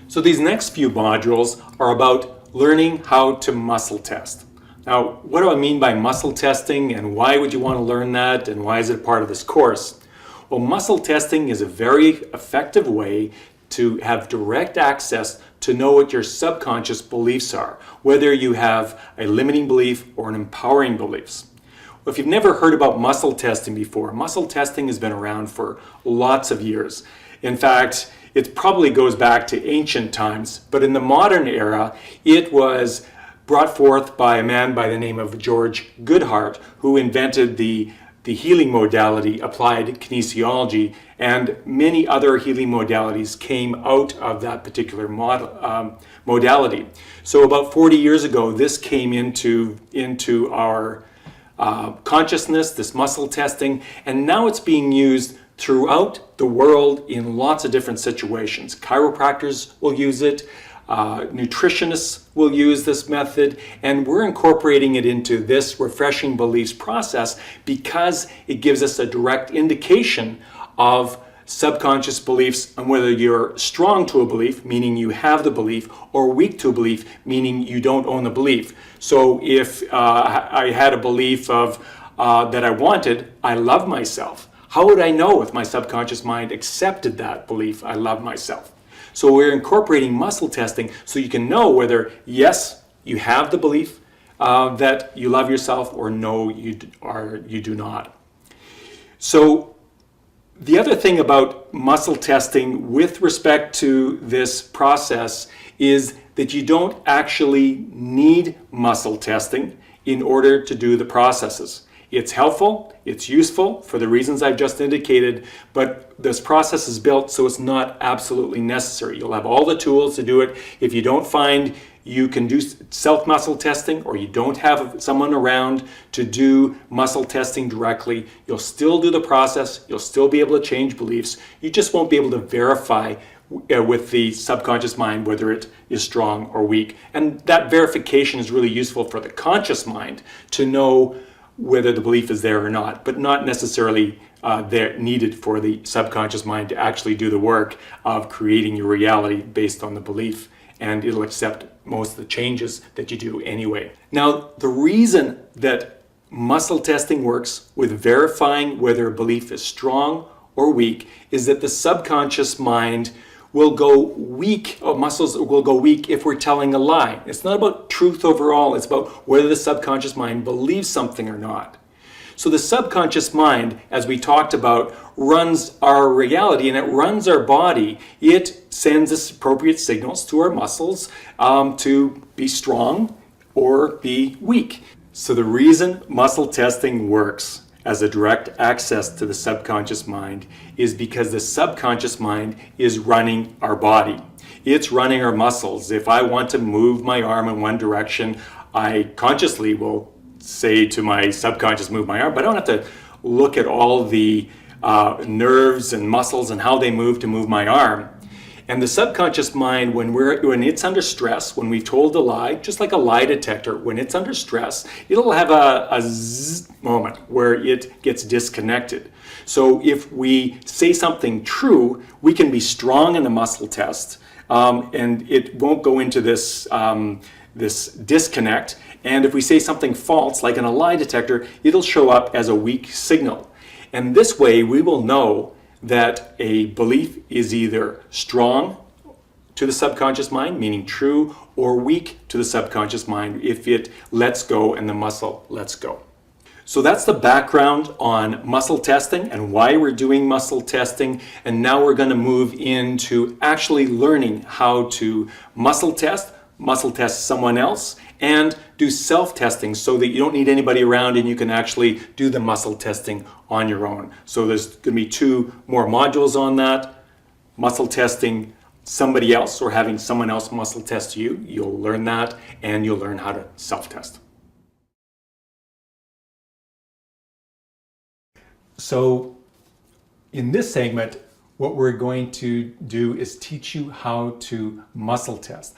So these next few modules are about learning how to muscle test. Now, what do I mean by muscle testing, and why would you want to learn that, and why is it part of this course? Well, muscle testing is a very effective way to have direct access to know what your subconscious beliefs are, whether you have a limiting belief or an empowering beliefs. Well, if you've never heard about muscle testing before, muscle testing has been around for lots of years. In fact, it probably goes back to ancient times, but in the modern era, it was brought forth by a man by the name of George Goodheart, who invented the healing modality applied kinesiology, and many other healing modalities came out of that particular modality. So about 40 years ago, this came into our consciousness, this muscle testing, and now it's being used throughout the world in lots of different situations. Chiropractors will use it, nutritionists will use this method, and we're incorporating it into this refreshing beliefs process because it gives us a direct indication of subconscious beliefs and whether you're strong to a belief, meaning you have the belief, or weak to a belief, meaning you don't own the belief. So if I had a belief of that I wanted, I love myself, how would I know if my subconscious mind accepted that belief, I love myself? So we're incorporating muscle testing so you can know whether, yes, you have the belief that you love yourself, or no, you do not. So the other thing about muscle testing with respect to this process is that you don't actually need muscle testing in order to do the processes. It's helpful, it's useful for the reasons I've just indicated, but this process is built so it's not absolutely necessary. You'll have all the tools to do it. If you don't find you can do self-muscle testing, or you don't have someone around to do muscle testing directly, you'll still do the process, you'll still be able to change beliefs. You just won't be able to verify with the subconscious mind whether it is strong or weak. And that verification is really useful for the conscious mind to know whether the belief is there or not, but not necessarily needed for the subconscious mind to actually do the work of creating your reality based on the belief, and it'll accept most of the changes that you do anyway. Now, the reason that muscle testing works with verifying whether a belief is strong or weak is that the subconscious mind will go weak, or muscles will go weak if we're telling a lie. It's not about truth overall, it's about whether the subconscious mind believes something or not. So the subconscious mind, as we talked about, runs our reality, and it runs our body. It sends us appropriate signals to our muscles to be strong or be weak. So the reason muscle testing works as a direct access to the subconscious mind is because the subconscious mind is running our body. It's running our muscles. If I want to move my arm in one direction, I consciously will say to my subconscious, move my arm, but I don't have to look at all the nerves and muscles and how they move to move my arm. And the subconscious mind, when it's under stress, when we've told a lie, just like a lie detector, when it's under stress, it'll have a zzz moment where it gets disconnected. So if we say something true, we can be strong in the muscle test, and it won't go into this disconnect. And if we say something false, like in a lie detector, it'll show up as a weak signal. And this way we will know that a belief is either strong to the subconscious mind, meaning true, or weak to the subconscious mind if it lets go and the muscle lets go. So that's the background on muscle testing and why we're doing muscle testing. And now we're going to move into actually learning how to muscle test someone else, and do self-testing so that you don't need anybody around and you can actually do the muscle testing on your own. So there's going to be 2 more modules on that. Muscle testing somebody else, or having someone else muscle test you. You'll learn that, and you'll learn how to self-test. So in this segment, what we're going to do is teach you how to muscle test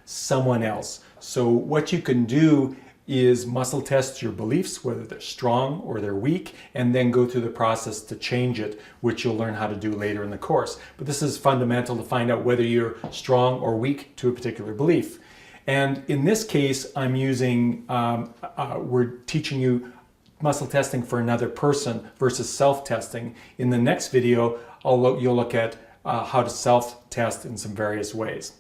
someone else. So what you can do is muscle test your beliefs, whether they're strong or they're weak, and then go through the process to change it, which you'll learn how to do later in the course. But this is fundamental to find out whether you're strong or weak to a particular belief. And in this case, I'm using, we're teaching you muscle testing for another person versus self-testing. In the next video, you'll look at how to self-test in some various ways.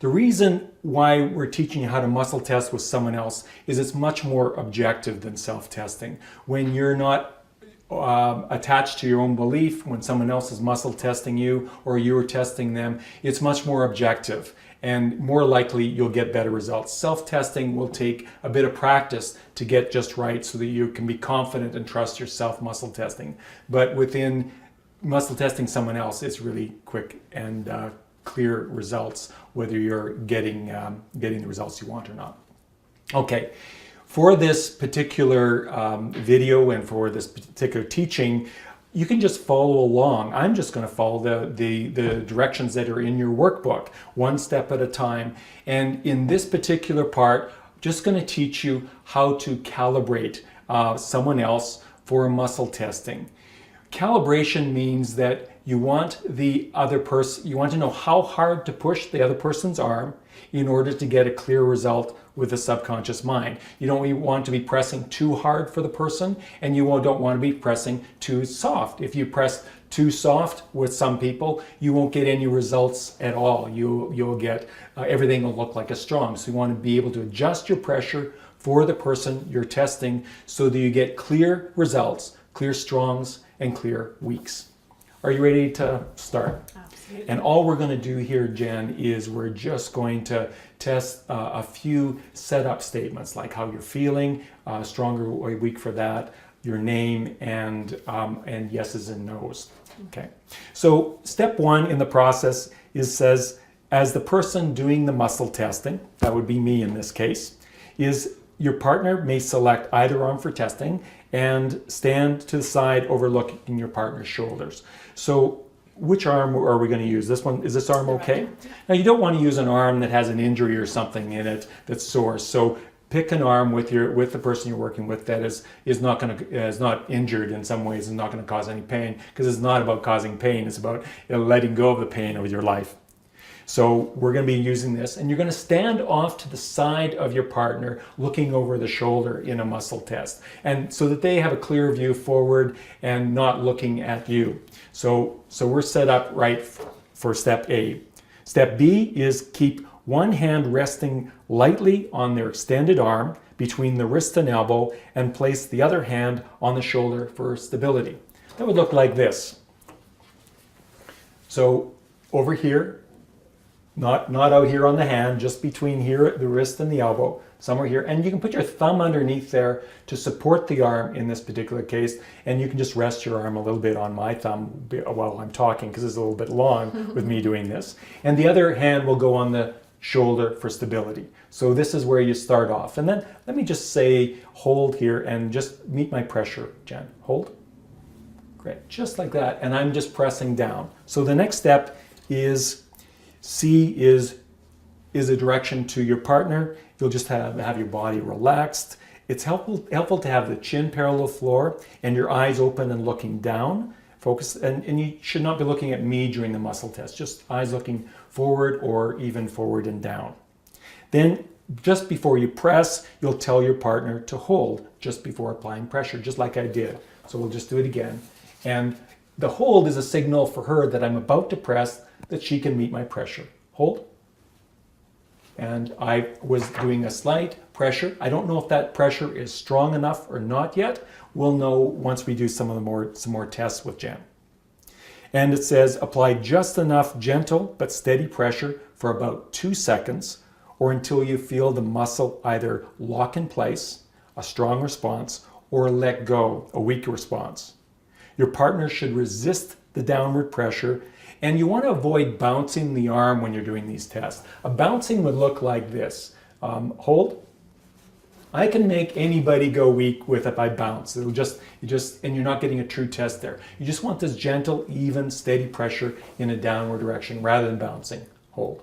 The reason why we're teaching you how to muscle test with someone else is it's much more objective than self-testing. When you're not attached to your own belief, when someone else is muscle testing you or you're testing them, it's much more objective and more likely you'll get better results. Self-testing will take a bit of practice to get just right so that you can be confident and trust yourself muscle testing. But within muscle testing someone else, it's really quick and clear results, whether you're getting the results you want or not. Okay, for this particular video and for this particular teaching, you can just follow along. I'm just going to follow the directions that are in your workbook, one step at a time. And in this particular part, just going to teach you how to calibrate someone else for muscle testing. Calibration means that you want the other person, you want to know how hard to push the other person's arm in order to get a clear result with the subconscious mind. You don't want to be pressing too hard for the person, and you don't want to be pressing too soft. If you press too soft with some people, you won't get any results at all. You'll get, everything will look like a strong. So you want to be able to adjust your pressure for the person you're testing so that you get clear results, clear strongs, and clear weaks. Are you ready to start? Absolutely. And all we're going to do here, Jen, is we're just going to test a few setup statements, like how you're feeling, stronger or weak for that, your name, and yeses and nos. Okay. So step one in the process says, as the person doing the muscle testing, that would be me in this case, is your partner may select either arm for testing and stand to the side overlooking your partner's shoulders. So which arm are we going to use? This one, is this arm okay? Now you don't want to use an arm that has an injury or something in it that's sore. So pick an arm with the person you're working with that is not injured in some ways and not going to cause any pain, because it's not about causing pain, it's about letting go of the pain of your life. So we're going to be using this, and you're going to stand off to the side of your partner looking over the shoulder in a muscle test, and so that they have a clear view forward and not looking at you. So we're set up right for step A. Step B is keep one hand resting lightly on their extended arm between the wrist and elbow and place the other hand on the shoulder for stability. That would look like this. So over here, not out here on the hand, just between here at the wrist and the elbow, somewhere here. And you can put your thumb underneath there to support the arm in this particular case. And you can just rest your arm a little bit on my thumb while I'm talking, because it's a little bit long with me doing this. And the other hand will go on the shoulder for stability. So this is where you start off. And then let me just say, hold here and just meet my pressure, Jen. Hold. Great, just like that. And I'm just pressing down. So the next step is C is a direction to your partner. You'll just have your body relaxed. It's helpful to have the chin parallel floor and your eyes open and looking down. Focus, and you should not be looking at me during the muscle test, just eyes looking forward or even forward and down. Then just before you press, you'll tell your partner to hold just before applying pressure, just like I did. So we'll just do it again. And the hold is a signal for her that I'm about to press, that she can meet my pressure. Hold. And I was doing a slight pressure. I don't know if that pressure is strong enough or not yet. We'll know once we do some more tests with Jen. And it says apply just enough gentle but steady pressure for about 2 seconds, or until you feel the muscle either lock in place, a strong response, or let go, a weak response. Your partner should resist the downward pressure, and you want to avoid bouncing the arm when you're doing these tests. A bouncing would look like this. Hold. I can make anybody go weak with it by bounce. It'll and you're not getting a true test there. You just want this gentle, even, steady pressure in a downward direction rather than bouncing. Hold.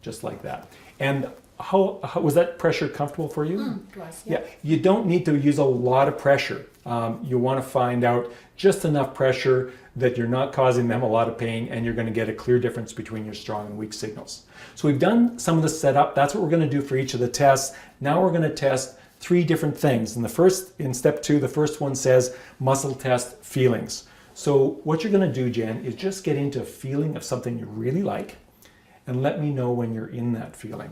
just like that. And how was that pressure comfortable for you? It was, yeah. Yeah, you don't need to use a lot of pressure. You want to find out just enough pressure that you're not causing them a lot of pain, and you're going to get a clear difference between your strong and weak signals. So we've done some of the setup. That's what we're going to do for each of the tests. Now we're going to test 3 different things. And in step 2, the first one says muscle test feelings. So what you're going to do, Jen, is just get into a feeling of something you really like, and let me know when you're in that feeling.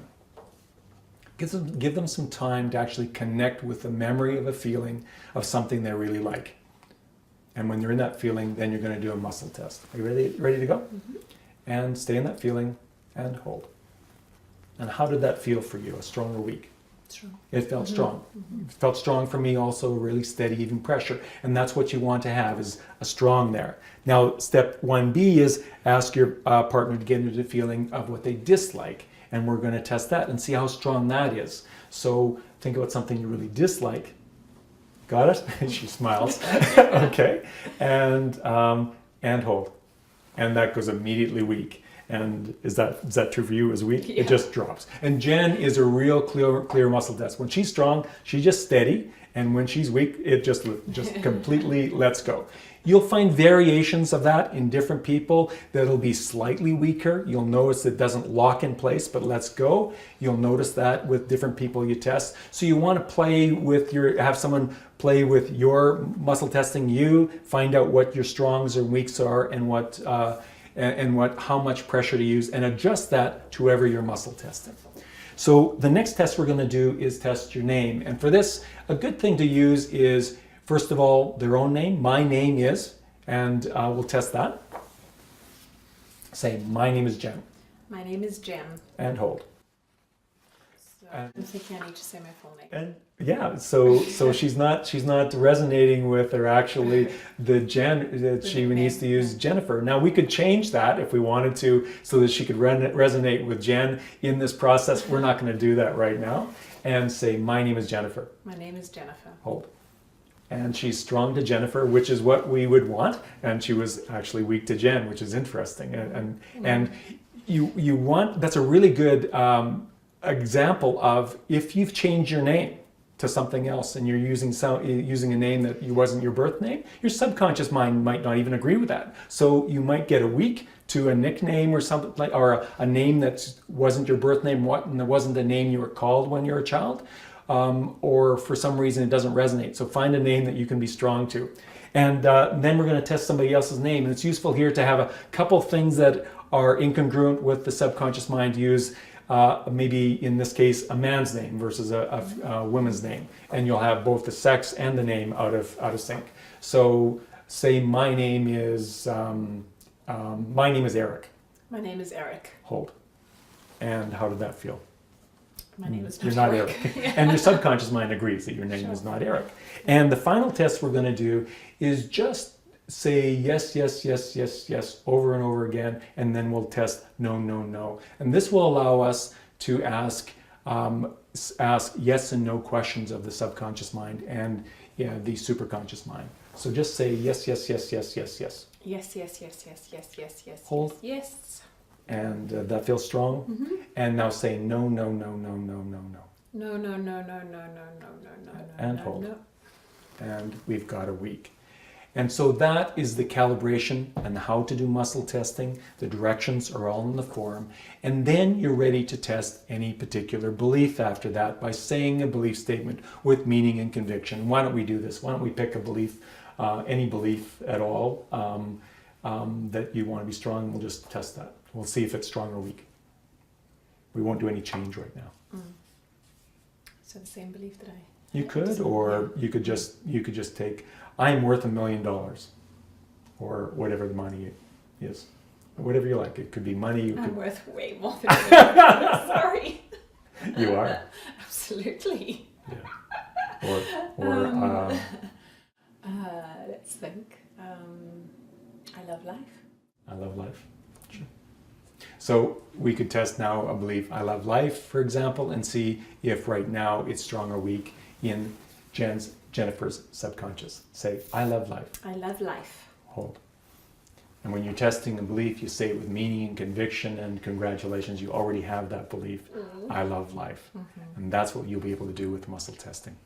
Give them some time to actually connect with the memory of a feeling of something they really like. And when you're in that feeling, then you're going to do a muscle test. Are you ready to go? Mm-hmm. And stay in that feeling and hold. And how did that feel for you? A strong or weak? Strong. It felt strong. It felt strong for me also, really steady, even pressure. And that's what you want to have, is a strong there. Now, step 1B is ask your partner to get into the feeling of what they dislike. And we're going to test that and see how strong that is. So think about something you really dislike. Got it? She smiles. Okay. And hold. And that goes immediately weak. And is that true for you as weak? Yeah. It just drops. And Jen is a real clear muscle test. When she's strong, she's just steady. And when she's weak, it just completely lets go. You'll find variations of that in different people that'll be slightly weaker. You'll notice it doesn't lock in place, but lets go. You'll notice that with different people you test. So you want to have someone play with your muscle testing you, find out what your strongs or weaks are, and how much pressure to use, and adjust that to whoever you're muscle testing. So the next test we're going to do is test your name. And for this, a good thing to use is, first of all, their own name. My name is, and we'll test that. Say, my name is Jen. My name is Jen. And hold. So I'm thinking I need to say my full name. And yeah, so she's not resonating with, or actually the Jen that she needs to use Jennifer. Now we could change that if we wanted to, so that she could resonate with Jen in this process. We're not going to do that right now. And say, my name is Jennifer. My name is Jennifer. Hold. And she's strong to Jennifer, which is what we would want. And she was actually weak to Jen, which is interesting. And you want, that's a really good example of, if you've changed your name to something else and you're using a name that wasn't your birth name, your subconscious mind might not even agree with that. So you might get a weak to a nickname or something like, or a name that wasn't your birth name, and wasn't the name you were called when you were a child. Or for some reason it doesn't resonate. So find a name that you can be strong to. And then we're going to test somebody else's name. And it's useful here to have a couple things that are incongruent with the subconscious mind. Use maybe in this case a man's name versus a woman's name. And you'll have both the sex and the name out of sync. So say my name is Eric. My name is Eric. Hold. And how did that feel? My name is You're not Eric. Yeah. And your subconscious mind agrees that your name is not Eric. And the final test we're going to do is just say yes, yes, yes, yes, yes, over and over again, and then we'll test no, no, no. And this will allow us to ask yes and no questions of the subconscious mind and the superconscious mind. So just say yes, yes, yes, yes, yes, yes. Yes, yes, yes, yes, yes, yes, yes. Hold. Yes. And that feels strong. Mm-hmm. And now say no, no, no, no, no, no, no. No, no, no, no, no, no, no, no, no. And hold. No. And we've got a week. And so that is the calibration and how to do muscle testing. The directions are all in the form. And then you're ready to test any particular belief after that by saying a belief statement with meaning and conviction. Why don't we do this? Why don't we pick a belief, any belief at all that you want to be strong, and we'll just test that. We'll see if it's strong or weak. We won't do any change right now. Mm. So the same belief that I... You could, or you could just take, I'm worth $1 million, or whatever the money is, whatever you like. It could be money. I'm worth way more than $1 million. Sorry. You are. Absolutely. Yeah. Let's think. I love life. I love life. Sure. So we could test now a belief, I love life, for example, and see if right now it's strong or weak in Jennifer's subconscious. Say, I love life. I love life. Hold. And when you're testing a belief, you say it with meaning and conviction, and congratulations, you already have that belief. I love life. And that's what you'll be able to do with muscle testing.